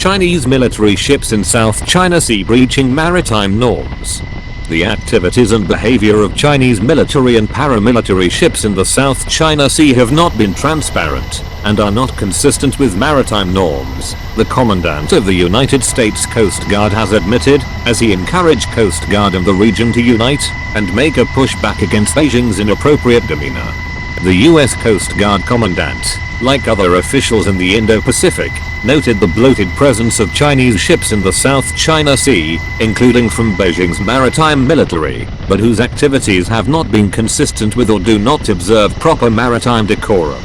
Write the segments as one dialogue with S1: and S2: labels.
S1: Chinese military ships in South China Sea breaching maritime norms. The activities and behavior of Chinese military and paramilitary ships in the South China Sea have not been transparent and are not consistent with maritime norms, the commandant of the United States Coast Guard has admitted, as he encouraged Coast Guard in the region to unite and make a pushback against Beijing's inappropriate demeanor. The US Coast Guard commandant, like other officials in the Indo-Pacific, noted the bloated presence of Chinese ships in the South China Sea, including from Beijing's maritime military, but whose activities have not been consistent with or do not observe proper maritime decorum.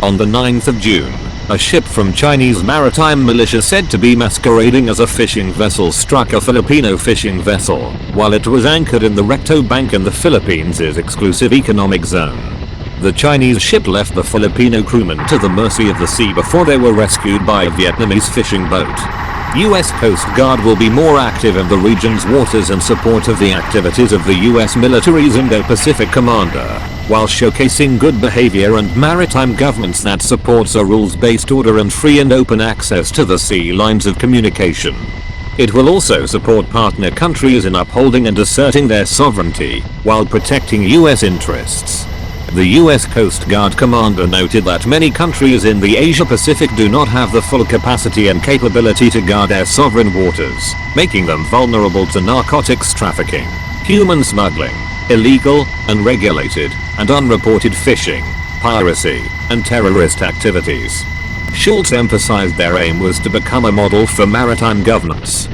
S1: On the 9th of June, a ship from Chinese maritime militia said to be masquerading as a fishing vessel struck a Filipino fishing vessel while it was anchored in the Recto Bank in the Philippines' exclusive economic zone. The Chinese ship left the Filipino crewmen to the mercy of the sea before they were rescued by a Vietnamese fishing boat. US Coast Guard will be more active in the region's waters in support of the activities of the US military's Indo-Pacific commander, while showcasing good behavior and maritime governance that supports a rules-based order and free and open access to the sea lines of communication. It will also support partner countries in upholding and asserting their sovereignty, while protecting US interests. The US Coast Guard commander noted that many countries in the Asia-Pacific do not have the full capacity and capability to guard their sovereign waters, making them vulnerable to narcotics trafficking, human smuggling, illegal, unregulated, and unreported fishing, piracy, and terrorist activities. Schultz emphasized their aim was to become a model for maritime governance.